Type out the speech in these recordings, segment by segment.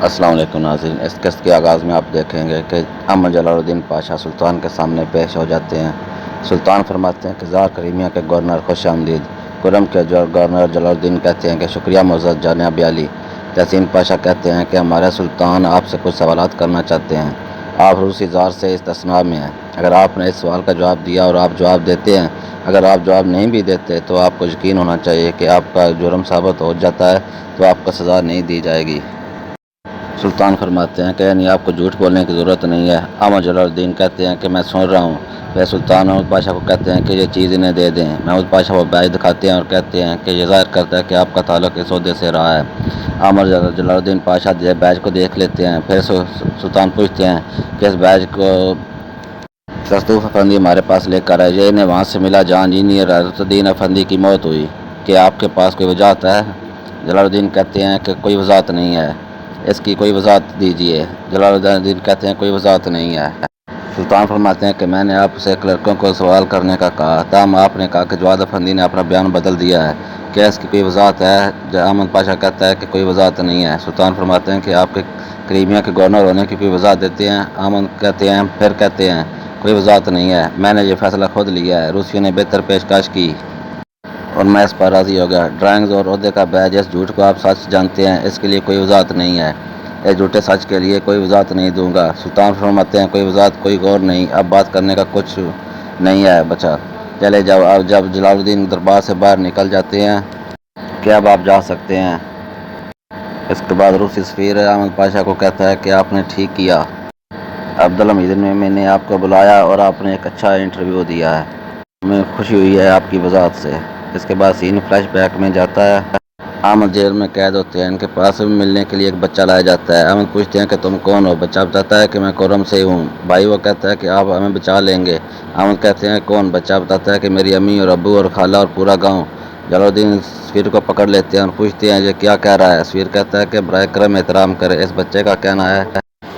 السلام علیکم ناظرین، اس قسط کے آغاز میں آپ دیکھیں گے کہ احمد جلال الدین پاشا سلطان کے سامنے پیش ہو جاتے ہیں۔ سلطان فرماتے ہیں کہ زار کریمیہ کے گورنر خوش آمدید۔ کرم کے گورنر جلال الدین کہتے ہیں کہ شکریہ معزز جناب عالی۔ تحسین پاشا کہتے ہیں کہ ہمارے سلطان آپ سے کچھ سوالات کرنا چاہتے ہیں۔ آپ روسی زار سے استثناء میں ہیں۔ اگر آپ نے اس سوال کا جواب دیا اور آپ جواب دیتے ہیں، اگر آپ جواب نہیں بھی دیتے تو آپ کو یقین ہونا چاہیے کہ آپ کا جرم ثابت ہو جاتا ہے تو آپ کو سزا نہیں دی جائے گی۔ سلطان فرماتے ہیں کہ یعنی آپ کو جھوٹ بولنے کی ضرورت نہیں ہے۔ احمد جلال الدین کہتے ہیں کہ میں سن رہا ہوں۔ پھر سلطان محمود پاشا کو کہتے ہیں کہ یہ چیز انہیں دے دیں۔ محمود پاشا وہ بیج دکھاتے ہیں اور کہتے ہیں کہ یہ ظاہر کرتا ہے کہ آپ کا تعلق اس عہدے سے رہا ہے۔ احمد جلال الدین پاشا بیج کو دیکھ لیتے ہیں۔ پھر سلطان پوچھتے ہیں کہ اس بیج کو تصدوق افندی ہمارے پاس لے کر آئے، یہ انہیں وہاں سے ملا جہاں انجینئر حیرت الدین افندی کی موت ہوئی۔ کہ آپ کے پاس کوئی وجاہت ہے؟ جلال الدین کہتے ہیں کہ کوئی وجاہت نہیں ہے، اس کی کوئی وضاحت دیجیے۔ جلال الدین کہتے ہیں کوئی وضاحت نہیں ہے۔ سلطان فرماتے ہیں کہ میں نے آپ سے کلرکوں کو سوال کرنے کا کہا، تاہم آپ نے کہا کہ جواد افندی نے اپنا بیان بدل دیا ہے، کیا اس کی کوئی وضاحت ہے؟ احمد پاشا کہتا ہے کہ کوئی وضاحت نہیں ہے۔ سلطان فرماتے ہیں کہ آپ کے کریمیا کے گورنر ہونے کی کوئی وضاحت دیتے ہیں؟ احمد کہتے ہیں پھر کہتے ہیں کوئی وضاحت نہیں ہے، میں نے یہ فیصلہ خود لیا ہے، روسیوں نے بہتر پیشکش کی اور میں اس پر راضی ہو گیا۔ ڈرائنگز اور عہدے کا بیج، اس جھوٹ کو آپ سچ جانتے ہیں، اس کے لیے کوئی وضاحت نہیں ہے، اس جھوٹے سچ کے لیے کوئی وضاحت نہیں دوں گا۔ سلطان فرماتے ہیں کوئی وضاحت، کوئی غور نہیں، اب بات کرنے کا کچھ نہیں ہے بچا، چلے جاؤ۔ اب جب جلال الدین دربار سے باہر نکل جاتے ہیں کہ اب آپ جا سکتے ہیں۔ اس کے بعد روسی سفیر احمد پاشا کو کہتا ہے کہ آپ نے ٹھیک کیا عبدالحمید نے میں نے آپ کو بلایا اور آپ نے ایک اچھا انٹرویو دیا ہے، ہمیں خوشی ہوئی ہے آپ کی وضاحت سے۔ اس کے بعد سین فلیش بیک میں جاتا ہے۔ احمد جیل میں قید ہوتے ہیں، ان کے پاس ملنے کے لیے ایک بچہ لایا جاتا ہے۔ احمد پوچھتے ہیں کہ تم کون ہو؟ بچہ بتاتا ہے کہ میں کرم سے ہوں بھائی۔ وہ کہتا ہے کہ آپ ہمیں بچا لیں گے۔ احمد کہتے ہیں کون؟ بچہ بتاتا ہے کہ میری امی اور ابو اور خالہ اور پورا گاؤں۔ جلال الدین سفیر کو پکڑ لیتے ہیں اور پوچھتے ہیں یہ کیا کہہ رہا ہے؟ سفیر کہتا ہے کہ برائے کرم احترام کرے، اس بچے کا کہنا ہے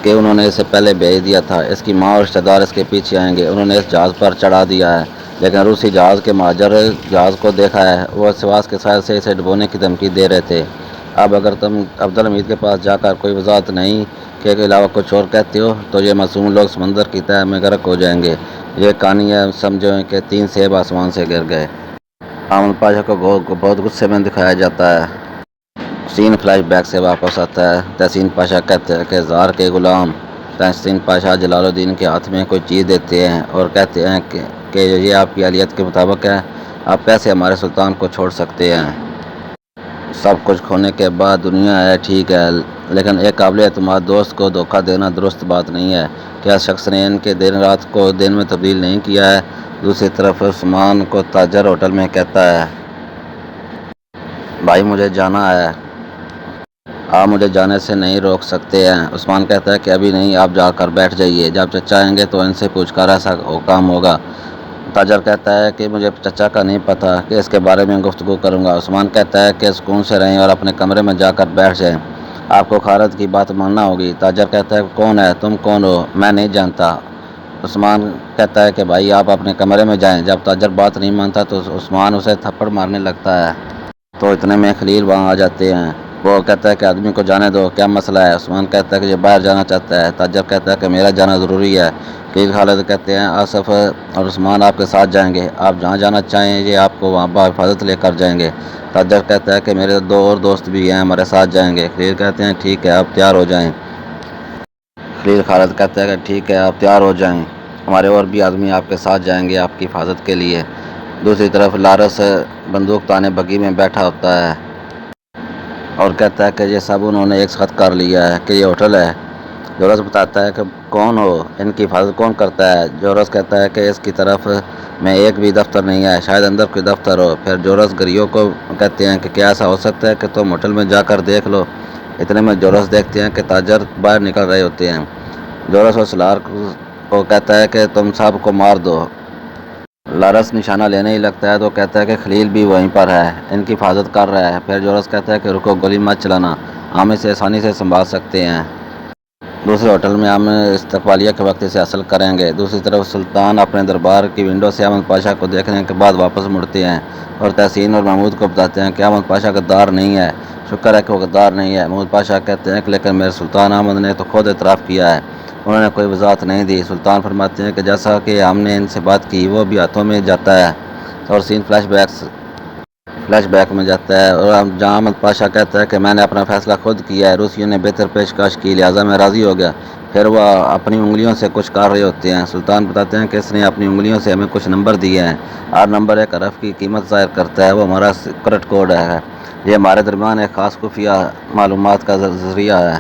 کہ انہوں نے اسے پہلے بھیج دیا تھا، اس کی ماں اور رشتہ دار اس کے پیچھے آئیں گے، انہوں نے اس جہاز پر چڑھا دیا ہے، لیکن روسی جہاز کے مہاجر جہاز کو دیکھا ہے، وہ سواس کے ساحل سے اسے ڈبونے کی دھمکی دے رہے تھے۔ اب اگر تم عبدالحمید کے پاس جا کر کوئی وضاحت نہیں کے علاوہ کچھ اور کہتے ہو تو یہ معصوم لوگ سمندر کی تہہ میں غرق ہو جائیں گے۔ یہ کہانی ہے سمجھو کہ 3 سیب آسمان سے گر گئے۔ احمد پاشا کو بہت غصے میں دکھایا جاتا ہے۔ سین فلیش بیک سے واپس آتا ہے۔ تحسین پاشا کہتے ہیں کہ زار کے غلام تحسین پاشا جلال الدین کے ہاتھ میں کوئی چیز دیتے ہیں اور کہتے ہیں کہ یہ آپ کی اہلیت کے مطابق ہے، آپ کیسے ہمارے سلطان کو چھوڑ سکتے ہیں؟ سب کچھ کھونے کے بعد دنیا ہے، ٹھیک ہے، لیکن ایک قابل اعتماد دوست کو دھوکہ دینا درست بات نہیں ہے۔ کیا شخص نے ان کے دن رات کو دن میں تبدیل نہیں کیا ہے؟ دوسری طرف عثمان کو تاجر ہوٹل میں کہتا ہے بھائی مجھے جانا ہے، آپ مجھے جانے سے نہیں روک سکتے ہیں۔ عثمان کہتا ہے کہ ابھی نہیں، آپ جا کر بیٹھ جائیے، جب چچا آئیں گے تو ان سے پوچھ کر ایسا کام ہوگا۔ تاجر کہتا ہے کہ مجھے چچا کا نہیں پتہ کہ اس کے بارے میں گفتگو کروں گا۔ عثمان کہتا ہے کہ سکون سے رہیں اور اپنے کمرے میں جا کر بیٹھ جائیں، آپ کو خالد کی بات ماننا ہوگی۔ تاجر کہتا ہے کون ہے؟ تم کون ہو؟ میں نہیں جانتا۔ عثمان کہتا ہے کہ بھائی آپ اپنے کمرے میں جائیں۔ جب تاجر بات نہیں مانتا تو عثمان اسے تھپڑ مارنے لگتا ہے۔ تو اتنے میں خلیل وہاں آ جاتے ہیں۔ وہ کہتا ہے کہ آدمی کو جانے دو، کیا مسئلہ ہے؟ عثمان کہتا ہے کہ یہ باہر جانا چاہتا ہے۔ تاجر کہتا ہے کہ میرا جانا ضروری ہے۔ خلیل خالد کہتے ہیں آصف اور عثمان آپ کے ساتھ جائیں گے، آپ جہاں جانا چاہیں یہ آپ کو وہاں بحفاظت لے کر جائیں گے۔ تاجر کہتا ہے کہ میرے 2 اور دوست بھی ہیں، ہمارے ساتھ جائیں گے۔ خلیل کہتے ہیں ٹھیک ہے، آپ تیار ہو جائیں۔ خلیل خالد کہتا ہے کہ ٹھیک ہے، آپ تیار ہو جائیں، ہمارے اور بھی آدمی آپ کے ساتھ جائیں گے آپ کی حفاظت کے لیے۔ دوسری طرف لارس بندوق تانے بگی میں بیٹھا ہوتا ہے اور کہتا ہے کہ یہ سب انہوں نے ایک ساتھ کر لیا ہے کہ یہ ہوٹل ہے۔ جورس بتاتا ہے کہ کون ہو، ان کی حفاظت کون کرتا ہے؟ جورس کہتا ہے کہ اس کی طرف میں ایک بھی دفتر نہیں ہے، شاید اندر کوئی دفتر ہو۔ پھر جورس گریو کو کہتے ہیں کہ کیا ایسا ہو سکتا ہے کہ تم ہوٹل میں جا کر دیکھ لو۔ اتنے میں جورس دیکھتے ہیں کہ تاجر باہر نکل رہے ہوتے ہیں۔ جورس اور سلار کو کہتا ہے کہ تم سب کو مار دو۔ لارس نشانہ لینے ہی لگتا ہے تو کہتا ہے کہ خلیل بھی وہیں پر ہے، ان کی حفاظت کر رہا ہے۔ پھر جورس کہتا ہے کہ رکو، گولی مت چلانا، ہم اسے آسانی سے سنبھال سکتے ہیں۔ دوسرے ہوٹل میں ہم استقبالیہ کے وقت اسے حاصل کریں گے۔ دوسری طرف سلطان اپنے دربار کی ونڈو سے احمد پاشا کو دیکھنے کے بعد واپس مڑتے ہیں اور تحسین اور محمود کو بتاتے ہیں کہ احمد پاشا غدار نہیں ہے۔ شکر ہے کہ وہ غدار نہیں ہے۔ محمود پاشا کہتے ہیں کہ لیکن میرے سلطان احمد نے تو خود اعتراف کیا ہے، انہوں نے کوئی وضاحت نہیں دی۔ سلطان فرماتے ہیں کہ جیسا کہ ہم نے ان سے بات کی وہ بھی ہاتھوں میں جاتا ہے اور سین فلیش بیک میں جاتا ہے، اور جہاں احمد پاشا کہتا ہے کہ میں نے اپنا فیصلہ خود کیا ہے، روسیوں نے بہتر پیشکش کی لہٰذا میں راضی ہو گیا۔ پھر وہ اپنی انگلیوں سے کچھ کر رہے ہوتے ہیں۔ سلطان بتاتے ہیں کہ اس نے اپنی انگلیوں سے ہمیں کچھ نمبر دیے ہیں، ہر نمبر ایک حرف کی قیمت ظاہر کرتا ہے، وہ ہمارا سیکرٹ کوڈ ہے، یہ ہمارے درمیان ایک خاص خفیہ معلومات کا ذریعہ ہے۔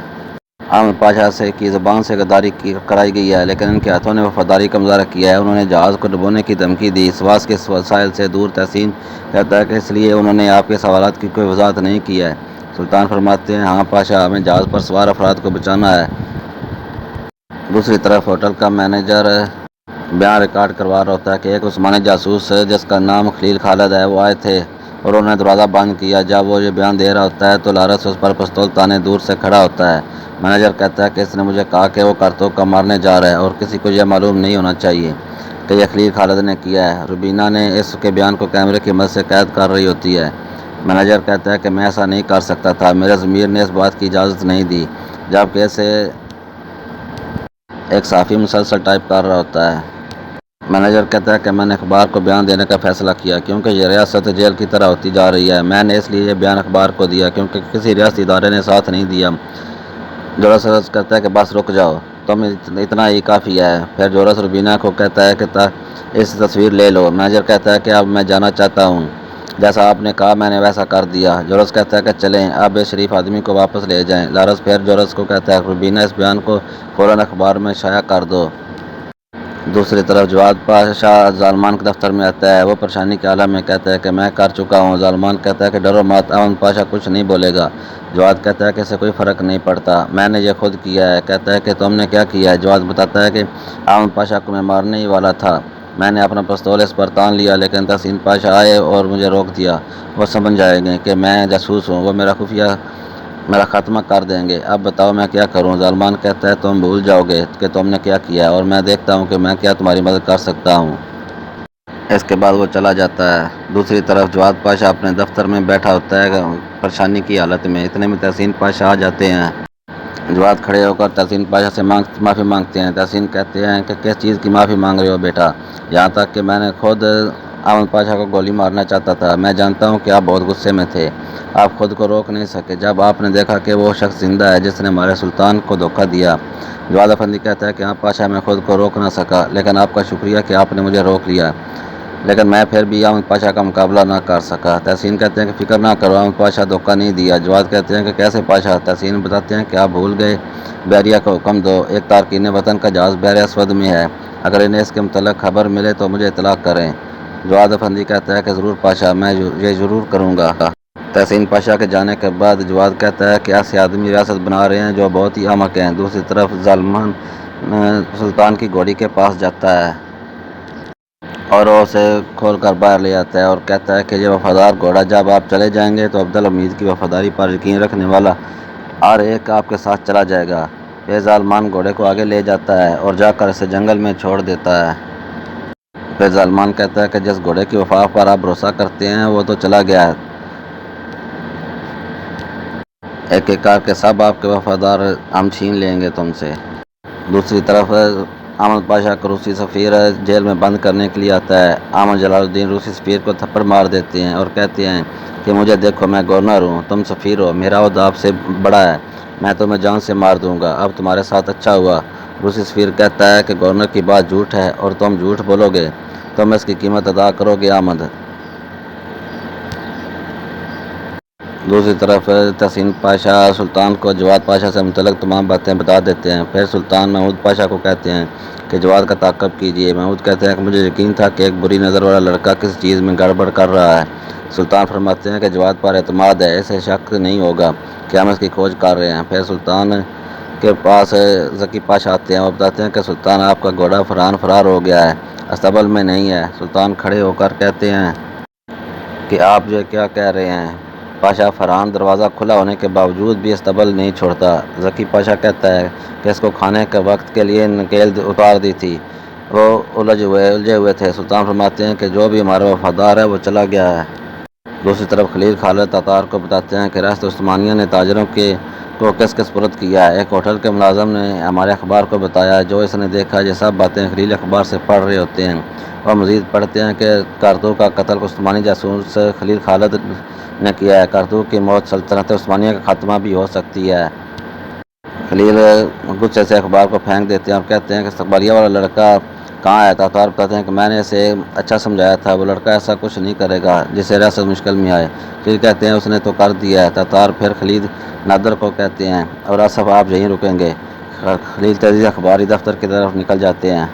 احمد پاشا سے کی زبان سے غداری کرائی گئی ہے لیکن ان کے ہاتھوں نے وفاداری کا مظاہرہ کیا ہے، انہوں نے جہاز کو ڈبونے کی دھمکی دی۔ سواس کے وسائل سے دور تحسین کہتا ہے کہ اس لیے انہوں نے آپ کے سوالات کی کوئی وضاحت نہیں کی ہے۔ سلطان فرماتے ہیں ہاں پاشا، ہمیں جہاز پر سوار افراد کو بچانا ہے۔ دوسری طرف ہوٹل کا مینیجر بیان ریکارڈ کروا رہا ہوتا ہے کہ ایک عثمانی جاسوس جس کا نام خلیل خالد ہے وہ آئے تھے اور انہوں نے دروازہ بند کیا۔ جب وہ یہ بیان دے رہا ہوتا ہے تو لارنس اس پر پستول تانے دور سے کھڑا ہوتا ہے۔ مینیجر کہتا ہے کہ اس نے مجھے کہا کہ وہ کارتوک کا مارنے جا رہا ہے اور کسی کو یہ معلوم نہیں ہونا چاہیے کہ یہ خلیل خالد نے کیا ہے۔ روبینہ نے اس کے بیان کو کیمرے کی مدد سے قید کر رہی ہوتی ہے۔ مینیجر کہتا ہے کہ میں ایسا نہیں کر سکتا تھا، میرے ضمیر نے اس بات کی اجازت نہیں دی، جبکہ اسے ایک صحافی مسلسل ٹائپ کر رہا ہوتا ہے۔ مینیجر کہتا ہے کہ میں نے اخبار کو بیان دینے کا فیصلہ کیا کیونکہ یہ ریاست جیل کی طرح ہوتی جا رہی ہے۔ میں نے اس لیے یہ بیان اخبار کو دیا کیونکہ کسی ریاستی ادارے نے ساتھ نہیں دیا۔ جورس عرض کرتا ہے کہ بس رک جاؤ، تم اتنا ہی کافی ہے۔ پھر جورس روبینہ کو کہتا ہے کہ اس تصویر لے لو۔ مینیجر کہتا ہے کہ اب میں جانا چاہتا ہوں، جیسا آپ نے کہا میں نے ویسا کر دیا۔ جورس کہتا ہے کہ چلیں اب اس شریف آدمی کو واپس لے جائیں۔ لارنس پھر جورس کو کہتا ہے روبینہ اس بیان کو فوراً اخبار میں شائع کر دو۔ دوسری طرف جواد پاشا ظالمان کے دفتر میں آتا ہے، وہ پریشانی کے عالم میں کہتا ہے کہ میں کر چکا ہوں۔ ظالمان کہتا ہے کہ ڈرو مت، احمد پاشا کچھ نہیں بولے گا۔ جواد کہتا ہے کہ اسے کوئی فرق نہیں پڑتا، میں نے یہ خود کیا ہے۔ کہتا ہے کہ تم نے کیا کیا ہے؟ جواد بتاتا ہے کہ احمد پاشا کو میں مارنے ہی والا تھا، میں نے اپنا پستول اس پر تان لیا لیکن تحسین پاشا آئے اور مجھے روک دیا۔ وہ سمجھ جائیں گے کہ میں جاسوس ہوں، وہ میرا خاتمہ کر دیں گے۔ اب بتاؤ میں کیا کروں؟ ظالمان کہتا ہے تم بھول جاؤ گے کہ تم نے کیا کیا ہے اور میں دیکھتا ہوں کہ میں کیا تمہاری مدد کر سکتا ہوں۔ اس کے بعد وہ چلا جاتا ہے۔ دوسری طرف جواد پاشا اپنے دفتر میں بیٹھا ہوتا ہے پریشانی کی حالت میں، اتنے میں تحسین پاشا آ جاتے ہیں۔ جواد کھڑے ہو کر تحسین پاشا سے معافی مانگتے ہیں۔ تحسین کہتے ہیں کہ کس چیز کی معافی مانگ رہے ہو بیٹا؟ یہاں تک کہ میں نے خود احمد پاشا کو گولی مارنا چاہتا تھا، میں جانتا ہوں کہ آپ بہت غصے میں تھے، آپ خود کو روک نہیں سکے جب آپ نے دیکھا کہ وہ شخص زندہ ہے جس نے ہمارے سلطان کو دھوکہ دیا۔ جواد افندی کہتا ہے کہ ہاں پاشا، میں خود کو روک نہ سکا لیکن آپ کا شکریہ کہ آپ نے مجھے روک لیا، لیکن میں پھر بھی احمد پاشا کا مقابلہ نہ کر سکا۔ تحسین کہتے ہیں کہ فکر نہ کرو، احمد پاشا دھوکہ نہیں دیا۔ جواد کہتے ہیں کہ کیسے پاشا؟ تحسین بتاتے ہیں کہ آپ بھول گئے، بحریہ کو حکم دو، ایک تارکین وطن کا جہاز بحر اسود میں ہے، اگر انہیں اس کے متعلق خبر ملے تو مجھے اطلاع کریں۔ جواد افندی کہتا ہے کہ ضرور پاشا، میں یہ ضرور کروں گا۔ تحسین پاشا کے جانے کے بعد جواد کہتا ہے کہ ایسے آدمی ریاست بنا رہے ہیں جو بہت ہی احمق ہیں۔ دوسری طرف ظالمان سلطان کی گھوڑی کے پاس جاتا ہے اور وہ اسے کھول کر باہر لے آتا ہے اور کہتا ہے کہ یہ وفادار گھوڑا جب آپ چلے جائیں گے تو عبدالحمید کی وفاداری پر یقین رکھنے والا ہر ایک آپ کے ساتھ چلا جائے گا۔ پھر ظالمان گھوڑے کو آگے لے جاتا ہے اور جا کر اسے جنگل میں چھوڑ دیتا ہے۔ پھر ظالمان کہتا ہے کہ جس گھوڑے کی وفا پر آپ بھروسہ کرتے ہیں وہ تو چلا گیا ہے، ایک ایک کر کے سب آپ کے وفادار ہم چھین لیں گے تم سے۔ دوسری طرف احمد پاشا کو روسی سفیر جیل میں بند کرنے کے لیے آتا ہے۔ احمد جلال الدین روسی سفیر کو تھپڑ مار دیتے ہیں اور کہتے ہیں کہ مجھے دیکھو، میں گورنر ہوں، تم سفیر ہو، میرا عہدہ آپ سے بڑا ہے، میں تمہیں جان سے مار دوں گا، اب تمہارے ساتھ اچھا ہوا۔ روسی سفیر کہتا ہے کہ گورنر کی بات جھوٹ ہے اور تم جھوٹ بولو گے، تم اس کی قیمت ادا کرو گے احمد۔ دوسری طرف تحسین پاشا سلطان کو جواد پاشا سے متعلق تمام باتیں بتا دیتے ہیں۔ پھر سلطان محمود پاشا کو کہتے ہیں کہ جواد کا تعاقب کیجیے۔ محمود کہتے ہیں کہ مجھے یقین تھا کہ ایک بری نظر والا لڑکا کسی چیز میں گڑبڑ کر رہا ہے۔ سلطان فرماتے ہیں کہ جواد پر اعتماد ہے، اسے شک نہیں ہوگا کہ ہم اس کی کھوج کر رہے ہیں۔ پھر سلطان کے پاس ذکی پاشا آتے ہیں، وہ بتاتے ہیں کہ سلطان آپ کا گھوڑا فرار ہو گیا ہے، استبل میں نہیں ہے۔ سلطان کھڑے ہو کر کہتے ہیں کہ آپ یہ کیا کہہ رہے ہیں؟ پاشا فرحان دروازہ کھلا ہونے کے باوجود بھی استبل نہیں چھوڑتا۔ ذکی پاشا کہتا ہے کہ اس کو کھانے کے وقت کے لیے نکیل اتار دی تھی، وہ الجھے ہوئے تھے۔ سلطان فرماتے ہیں کہ جو بھی ہمارا وفادار ہے وہ چلا گیا ہے۔ دوسری طرف خلیل خالد تاتار کو بتاتے ہیں کہ ریاست عثمانیہ نے تاجروں کو کس سپرد کیا ہے۔ ایک ہوٹل کے ملازم نے ہمارے اخبار کو بتایا، جو اس نے دیکھا یہ سب باتیں خلیل اخبار سے پڑھ رہے ہوتے ہیں۔ اور مزید پڑھتے ہیں کہ کارتو کا قتل عثمانی جاسوس خلیل خالد نے کیا ہے۔ کارتو کی موت سلطنت عثمانیہ کا خاتمہ بھی ہو سکتی ہے۔ خلیل غصے سے اخبار کو پھینک دیتے ہیں اور کہتے ہیں کہ استقبالیہ والا لڑکا کہاں ہے؟ تاتار بتاتے ہیں کہ میں نے اسے اچھا سمجھایا تھا، وہ لڑکا ایسا کچھ نہیں کرے گا جس سے ریاست مشکل میں آئے۔ خلیل کہتے ہیں اس نے تو کر دیا ہے۔ تاتار پھر خلیل نادر کو کہتے ہیں اور آصف آپ یہیں رکیں گے۔ خلیل تیزی سے اخباری دفتر کی طرف نکل جاتے ہیں۔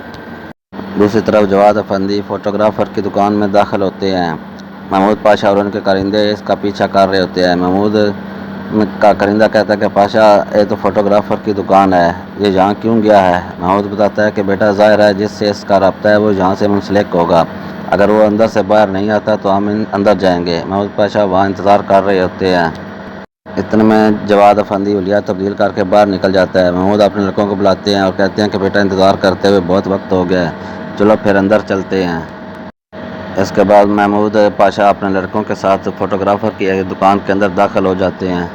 دوسری طرف جواد افندی فوٹوگرافر کی دکان میں داخل ہوتے ہیں۔ محمود پاشا اور ان کے کارندے اس کا پیچھا کر رہے ہوتے ہیں۔ محمود کا کارندہ کہتا ہے کہ پاشا یہ تو فوٹوگرافر کی دکان ہے، یہ یہاں کیوں گیا ہے؟ محمود بتاتا ہے کہ بیٹا ظاہر ہے جس سے اس کا رابطہ ہے وہ یہاں سے منسلک ہوگا، اگر وہ اندر سے باہر نہیں آتا تو ہم اندر جائیں گے۔ محمود پاشا وہاں انتظار کر رہے ہوتے ہیں۔ اتنے میں جواد افندی حلیہ تبدیل کر کے باہر نکل جاتا ہے۔ محمود اپنے لڑکوں کو بلاتے ہیں اور کہتے ہیں کہ بیٹا انتظار کرتے ہوئے بہت وقت ہو گیا ہے، چلو پھر اندر چلتے ہیں۔ اس کے بعد محمود پاشا اپنے لڑکوں کے ساتھ فوٹوگرافر کی دکان کے اندر داخل ہو جاتے ہیں۔